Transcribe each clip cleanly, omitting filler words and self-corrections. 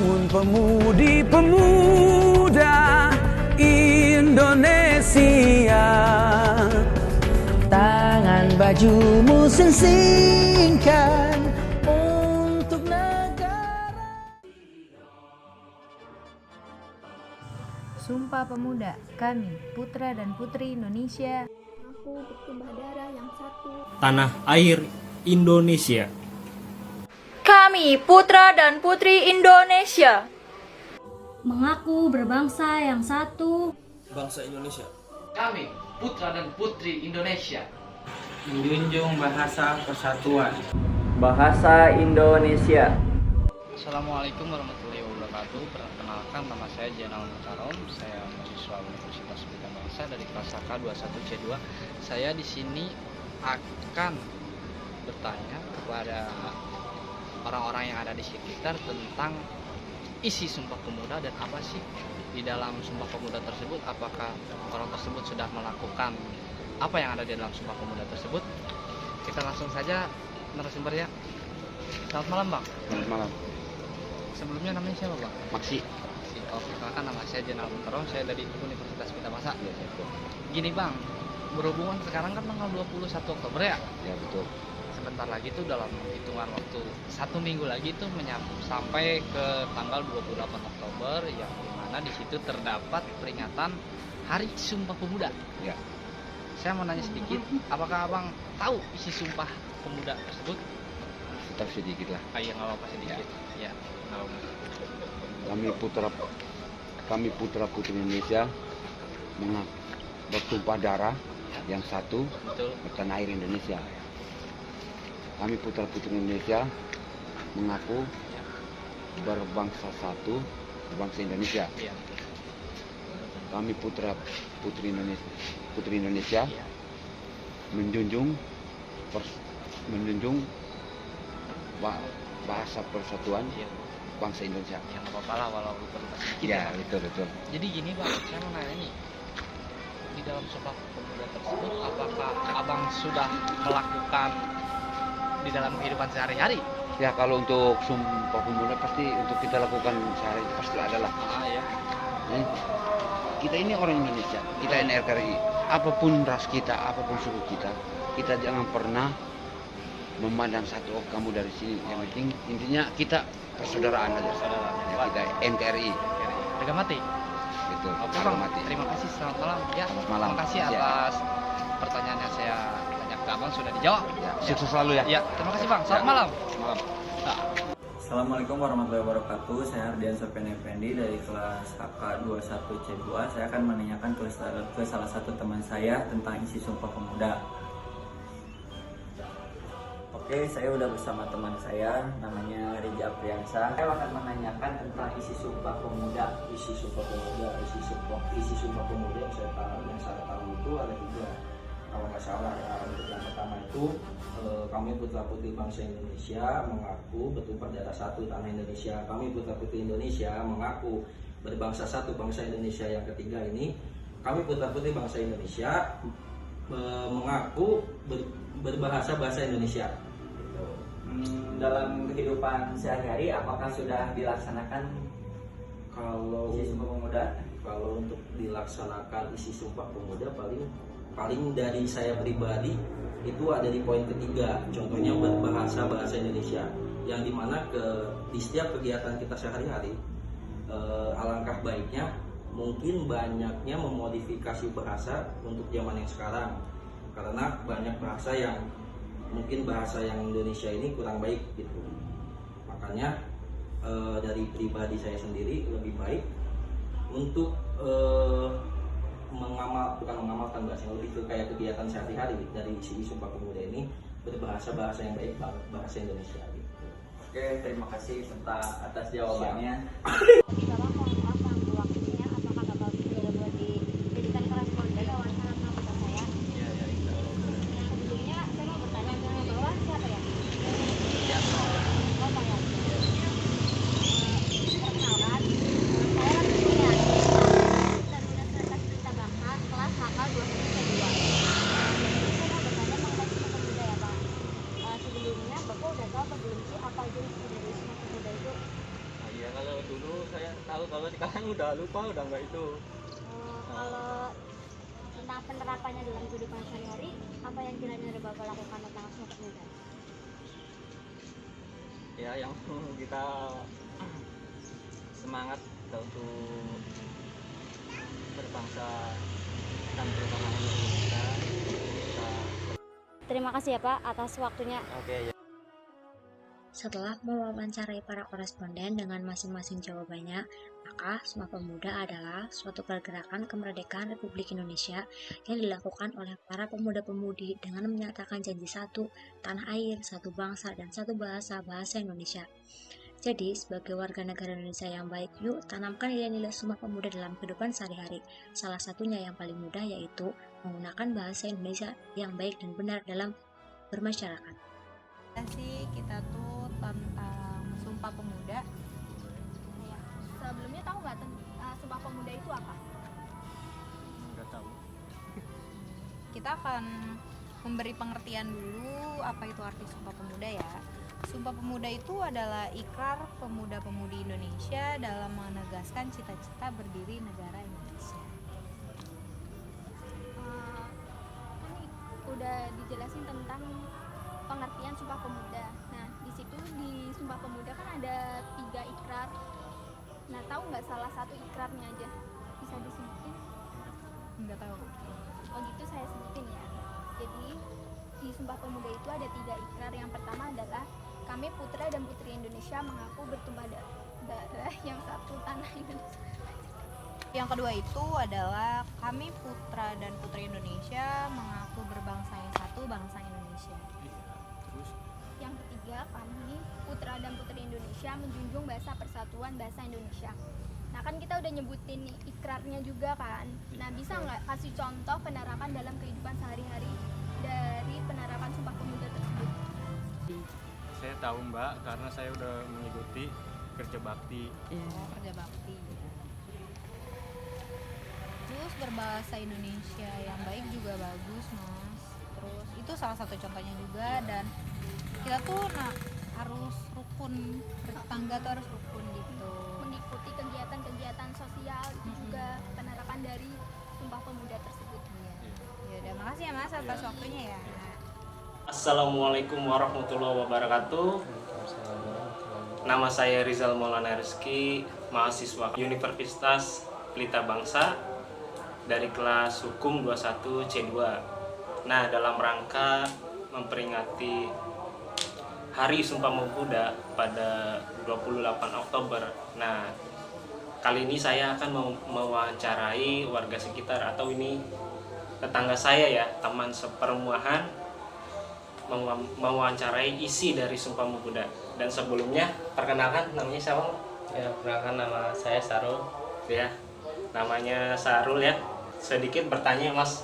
Bangun pemudi-pemuda Indonesia, tangan bajumu sensingkan untuk negara. Sumpah Pemuda, kami putra dan putri Indonesia. Aku bertumpah darah yang satu. Tanah air Indonesia. Kami putra dan putri Indonesia. Mengaku berbangsa yang satu. Bangsa Indonesia. Kami putra dan putri Indonesia. Menjunjung bahasa persatuan. Bahasa Indonesia. Assalamualaikum warahmatullahi wabarakatuh. Perkenalkan, nama saya Jainal Mutarom. Saya mahasiswa Universitas Pelita Bangsa dari kelas AK 21C2. Saya di sini akan bertanya kepada orang-orang yang ada di sekitar tentang isi Sumpah Pemuda dan apa sih di dalam Sumpah Pemuda tersebut. Apakah orang tersebut sudah melakukan apa yang ada di dalam Sumpah Pemuda tersebut? Kita langsung saja narasumbernya. Selamat malam, Bang. Selamat malam. Sebelumnya namanya siapa, Bang? Maksi. Oke, kan nama saya Jainal Mutarom, saya dari Universitas Pelita Bangsa. Gini, Bang, berhubungan sekarang kan tanggal 21 Oktober ya? Ya, betul. Sebentar lagi tuh dalam hitungan waktu 1 minggu lagi tuh sampai ke tanggal 28 Oktober yang dimana di situ terdapat peringatan Hari Sumpah Pemuda. Ya. Saya mau nanya sedikit, apakah Abang tahu isi Sumpah Pemuda tersebut? Tetap sedikit lah. Iya, nggak apa-apa sedikit. Ya, nggak apa-apa. Kami putra putri Indonesia bertumpah darah yang satu. Betul. Bertanah air Indonesia. Kami putra putri Indonesia mengaku berbangsa satu, berbangsa Indonesia. Iya. Kami putra putri Indonesia menjunjung bahasa persatuan bangsa Indonesia. Yang apa-apa lah walaupun sedikit. Iya, betul. Jadi gini, Bang, saya mau nanya nih, di dalam Sumpah Pemuda tersebut apakah Abang sudah melakukan di dalam kehidupan sehari-hari? Ya, kalau untuk Sumpah Pemuda pasti untuk kita lakukan sehari pasti ada lah. Ya. Kita ini orang Indonesia, kita NKRI. Apapun ras kita, apapun suku kita, kita jangan pernah memandang satu, oh kamu dari sini. Yang penting intinya kita persaudaraan aja. Ya, kita NKRI. Harga mati. Betul. Oke, harga Bang. mati. Terima kasih. Selamat malam. Ya. Selamat malam. Terima kasih atas pertanyaan yang saya tanya ke Abang sudah dijawab. Ya, sukses selalu ya. Ya, terima kasih, Bang. Selamat malam. Malam. Assalamualaikum warahmatullahi wabarakatuh. Saya Ardian Sofian Effendi dari kelas HK 21C2. Saya akan menanyakan ke salah satu teman saya tentang isi Sumpah Pemuda. Oke, saya udah bersama teman saya, namanya Rija Apriansa. Saya akan menanyakan tentang isi Sumpah Pemuda. Isi Sumpah Pemuda yang saya tahu itu ada 3. Kalau nggak salah ya, untuk yang pertama itu kami putra putri bangsa Indonesia mengaku bertumpah darah satu tanah Indonesia. Kami putra putri Indonesia mengaku berbangsa satu bangsa Indonesia. Yang ketiga ini kami putra putri bangsa Indonesia mengaku berbahasa Indonesia. Dalam kehidupan sehari-hari, apakah sudah dilaksanakan isi Sumpah Pemuda? Kalau untuk dilaksanakan isi Sumpah Pemuda paling dari saya pribadi itu ada di poin ketiga, contohnya berbahasa Indonesia, yang dimana di setiap kegiatan kita sehari-hari alangkah baiknya mungkin banyaknya memodifikasi bahasa untuk zaman yang sekarang, karena banyak bahasa yang mungkin bahasa yang Indonesia ini kurang baik gitu. Makanya dari pribadi saya sendiri lebih baik untuk bukan mengamalkan bahasa yang lebih ke kayak kegiatan sehari-hari dari isi Sumpah Pemuda ini berbahasa yang baik, bahasa Indonesia gitu. Oke, terima kasih atas jawabannya. Sebelumnya Bapak udah tahu apa belum sih apa aja isi dari Sumpah Pemuda itu? Kalau dulu saya tahu, kalau sekarang udah lupa, udah nggak itu. Kalau tentang penerapannya dalam kehidupan sehari-hari, apa yang kiranya Bapak lakukan tentang Sumpah Pemuda? Ya, yang kita semangat untuk berbangsa dan bertanah Indonesia. Terima kasih ya Pak atas waktunya. Oke, ya. Setelah mewawancarai para koresponden dengan masing-masing jawabannya, maka Sumpah Pemuda adalah suatu pergerakan kemerdekaan Republik Indonesia yang dilakukan oleh para pemuda-pemudi dengan menyatakan janji satu, tanah air, satu bangsa, dan satu bahasa Indonesia. Jadi, sebagai warga negara Indonesia yang baik, yuk tanamkan nilai-nilai Sumpah Pemuda dalam kehidupan sehari-hari. Salah satunya yang paling mudah yaitu menggunakan bahasa Indonesia yang baik dan benar dalam bermasyarakat. Sih kita tuh tentang Sumpah Pemuda. Ya. Sebelumnya tahu nggak Sumpah Pemuda itu apa? Nggak tahu. Kita akan memberi pengertian dulu apa itu arti Sumpah Pemuda ya. Sumpah Pemuda itu adalah ikrar pemuda-pemudi Indonesia dalam menegaskan cita-cita berdiri negara Indonesia. Kan udah dijelasin tentang pengertian Sumpah Pemuda. Nah, di situ di Sumpah Pemuda kan ada 3 ikrar. Nah, tahu nggak salah satu ikrarnya aja? Bisa disebutin? Nggak tahu. Oh gitu, saya sebutin ya. Jadi di Sumpah Pemuda itu ada 3 ikrar. Yang pertama adalah kami putra dan putri Indonesia mengaku bertumpah darah yang satu tanah Indonesia. Yang kedua itu adalah kami putra dan putri Indonesia mengaku berbangsa yang satu, bangsa Indonesia. Terus Yang ketiga, kami putra dan putri Indonesia menjunjung bahasa persatuan bahasa Indonesia. Nah, kan kita udah nyebutin ikrarnya juga kan. Nah, bisa nggak kasih contoh penerapan dalam kehidupan sehari-hari dari penerapan Sumpah Pemuda tersebut? saya tahu Mbak karena saya udah mengikuti kerja bakti. Kerja bakti. Terus berbahasa Indonesia yang baik juga bagus mas. Terus itu salah satu contohnya juga, dan kita tuh harus rukun, bertetangga tuh harus rukun gitu. Mengikuti kegiatan-kegiatan sosial itu juga penerapan dari Sumpah Pemuda tersebut. Ya udah, makasih ya mas atas waktunya ya. Assalamualaikum warahmatullahi wabarakatuh. Nama saya Rizal Maulana Rizky, mahasiswa Universitas Pelita Bangsa dari kelas Hukum 21 C2. Nah, dalam rangka memperingati Hari Sumpah Pemuda pada 28 Oktober. Nah, kali ini saya akan mewawancarai warga sekitar, atau ini tetangga saya ya, teman seperumahan, mewawancarai isi dari Sumpah Pemuda. Dan sebelumnya perkenalkan, namanya siapa? Ya, perkenalkan nama saya Sarul. Ya, namanya Sarul ya. Sedikit bertanya Mas,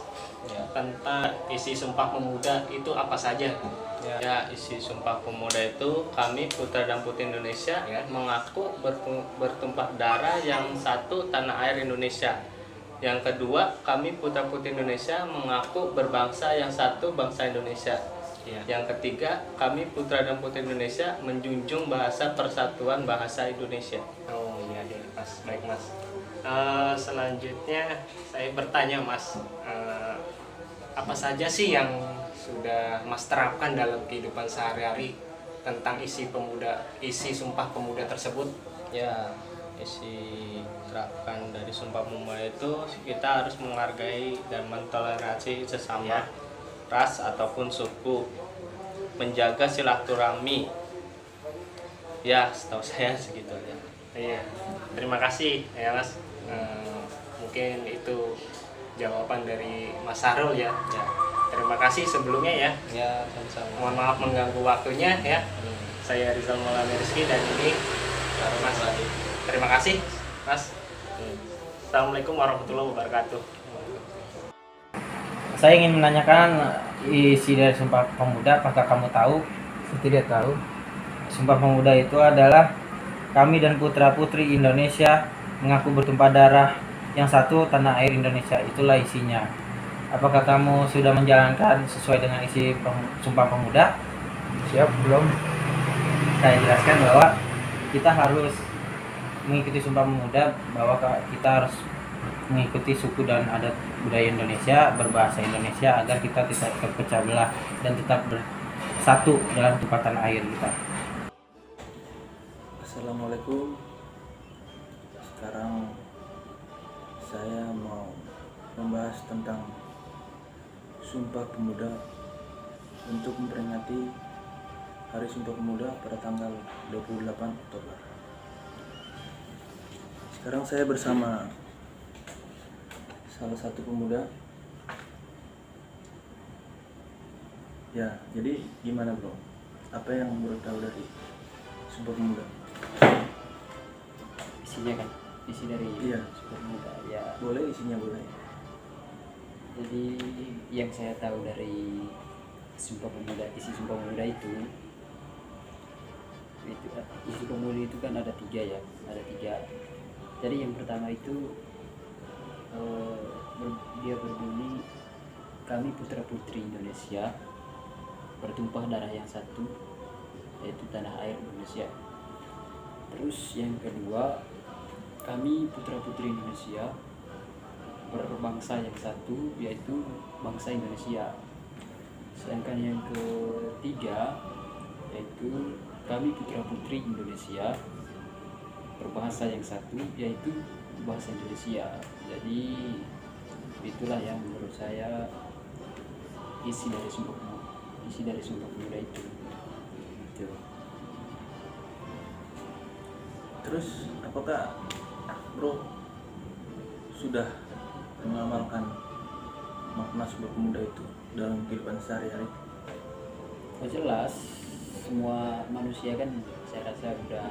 Ya. tentang isi Sumpah Pemuda itu apa saja? Ya, isi Sumpah Pemuda itu kami putra dan putri Indonesia mengaku bertumpah darah yang satu tanah air Indonesia. Yang kedua, kami putra putri Indonesia mengaku berbangsa yang satu, bangsa Indonesia. Yang ketiga, kami putra dan putri Indonesia menjunjung bahasa persatuan bahasa Indonesia. Oh iya deh Mas, baik Mas. Selanjutnya saya bertanya Mas, apa saja sih yang sudah Mas terapkan dalam kehidupan sehari-hari tentang isi Sumpah Pemuda tersebut? Ya, isi terapkan dari Sumpah Pemuda itu kita harus menghargai dan mentoleransi sesama ras ataupun suku, menjaga silaturahmi. Ya, setahu saya segitu aja. Iya, terima kasih ya Mas. Mungkin itu jawaban dari Mas Sarul ya. Terima kasih sebelumnya ya. Ya, sama-sama. Mohon maaf mengganggu waktunya ya. Saya Rizal Maulana Rizky dan ini Mas. Terima kasih Mas. Assalamualaikum warahmatullahi wabarakatuh. Saya ingin menanyakan isi dari Sumpah Pemuda. Apakah kamu tahu? Saya tidak tahu. Sumpah Pemuda itu adalah kami dan putra-putri Indonesia mengaku bertumpah darah yang satu tanah air Indonesia. Itulah isinya. Apakah kamu sudah menjalankan sesuai dengan isi Sumpah Pemuda? Siap, belum. Saya jelaskan bahwa kita harus mengikuti Sumpah Pemuda bahwa kita harus mengikuti suku dan adat budaya Indonesia, berbahasa Indonesia agar kita tidak terpecah belah dan tetap bersatu dalam tumpah tanah air kita. Assalamualaikum. Sekarang saya mau membahas tentang Sumpah Pemuda untuk memperingati Hari Sumpah Pemuda pada tanggal 28 Oktober. Sekarang saya bersama salah satu pemuda. Ya, jadi gimana bro? Apa yang bro tahu dari Sumpah Pemuda? Isinya kan? Isi dari Iya. Sumpah Pemuda ya. Boleh, isinya boleh. Jadi yang saya tahu dari Sumpah Pemuda, isi Sumpah Pemuda itu isi pemuda itu kan ada 3 ya, ada 3. Jadi yang pertama itu dia berbunyi, kami putra putri Indonesia bertumpah darah yang satu, yaitu tanah air Indonesia. Terus yang kedua, kami putra putri Indonesia berbangsa yang satu, yaitu bangsa Indonesia. Sedangkan yang ketiga, yaitu kami putra putri Indonesia berbahasa yang satu, yaitu bahasa Indonesia. Jadi itulah yang menurut saya isi dari Sumpah Pemuda itu. Gitu. Terus apakah bro sudah mengamalkan makna Sumpah Pemuda itu dalam kehidupan sehari-hari? Oh jelas, semua manusia kan saya rasa udah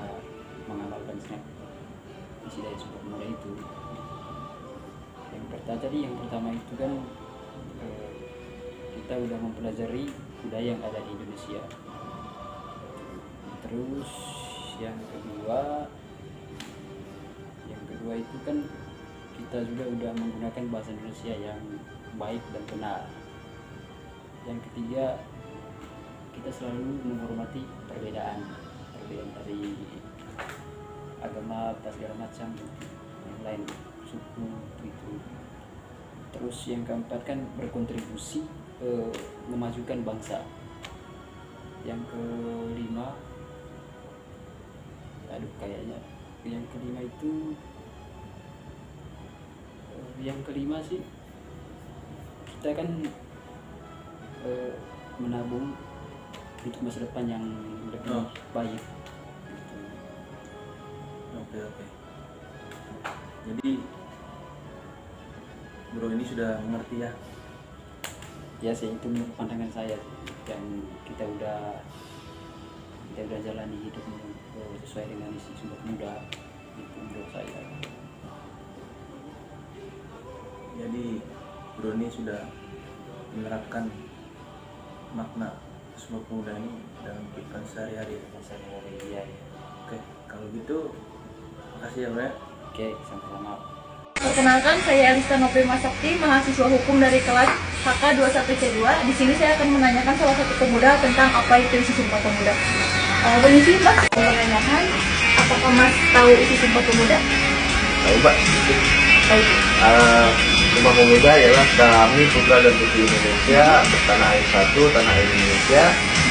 mengamalkan isi dari Sumpah Pemuda itu. Yang pertama itu kan kita udah mempelajari budaya yang ada di Indonesia. Terus yang kedua itu kan kita juga udah menggunakan bahasa Indonesia yang baik dan benar. Yang ketiga, kita selalu menghormati perbedaan dari agama, segala macam yang lain, suku itu. Terus yang keempat kan berkontribusi memajukan bangsa. Yang kelima, yang kelima sih kita kan menabung untuk masa depan yang lebih baik. Oke. Jadi bro ini sudah mengerti ya? Ya sih, itu menurut pandangan saya yang kita udah jalani hidup sesuai dengan isi Sumpah Pemuda, itu menurut saya. Jadi bro ini sudah menerapkan makna Sumpah Pemuda ini dalam kehidupan sehari-hari. Iya. Oke, kalau gitu makasih ya bro ya. Oke, sama-sama. Perkenalkan, saya Elista Noprima Sakti, mahasiswa hukum dari kelas HK 21C2. Di sini saya akan menanyakan salah satu pemuda tentang apa itu isi Sumpah Pemuda. Permisi Mas, mau menanyakan apakah Mas tahu isi Sumpah Pemuda? Tahu Mbak. Sumpah Pemuda ialah kami putra dan putri Indonesia bertanah air satu, tanah air Indonesia,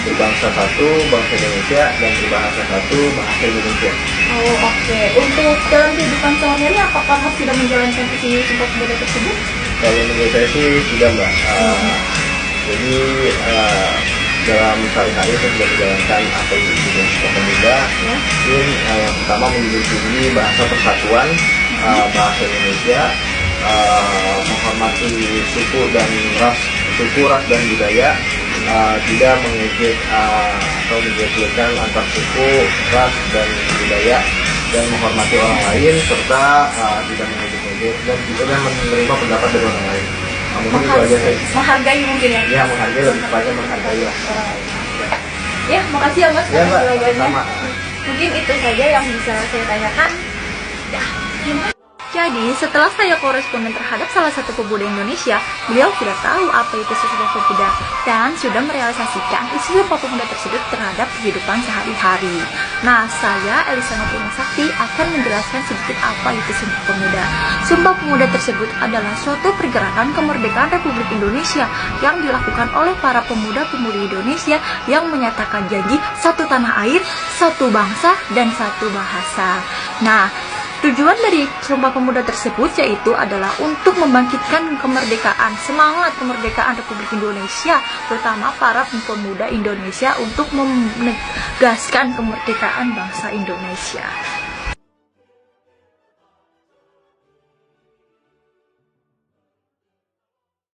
berbangsa satu, bangsa Indonesia, dan berbahasa satu, bahasa Indonesia. Oh oke. Untuk dalam kehidupan sehari-hari apakah Mas sudah menjalankan isi Sumpah Pemuda tersebut? Kalau menurut saya sih sudah Mbak. Jadi dalam sehari-hari saya sudah menjalankan apa yang disebut Sumpah Pemuda. Ini yang pertama menjunjung tinggi bahasa persatuan, bahasa Indonesia, menghormati suku ras dan budaya, tidak mengejek atau menjelekkan antar suku, ras dan budaya, dan menghormati orang lain serta tidak mengejek dan menerima pendapat dari orang lain. Mungkin itu aja saya. Menghargai mungkin ya? Ya, menghargai, lebih tepatnya menghargai lah. Ya, makasih ya Mas. Ya Mbak, jawabannya. sama. Mungkin itu saja yang bisa saya tanyakan. Ya, Jadi, setelah saya koresponden terhadap salah satu pemuda Indonesia, beliau sudah tahu apa itu Sumpah Pemuda dan sudah merealisasikan isi Sumpah Pemuda tersebut terhadap kehidupan sehari-hari. Nah, saya Elisa Nopima Sakti akan menjelaskan sedikit apa itu Sumpah Pemuda. Sumpah Pemuda tersebut adalah suatu pergerakan kemerdekaan Republik Indonesia yang dilakukan oleh para pemuda-pemudi Indonesia yang menyatakan janji satu tanah air, satu bangsa, dan satu bahasa. Nah, tujuan dari Sumpah Pemuda tersebut yaitu adalah untuk membangkitkan kemerdekaan, semangat kemerdekaan Republik Indonesia, terutama para pemuda Indonesia untuk menegaskan kemerdekaan bangsa Indonesia.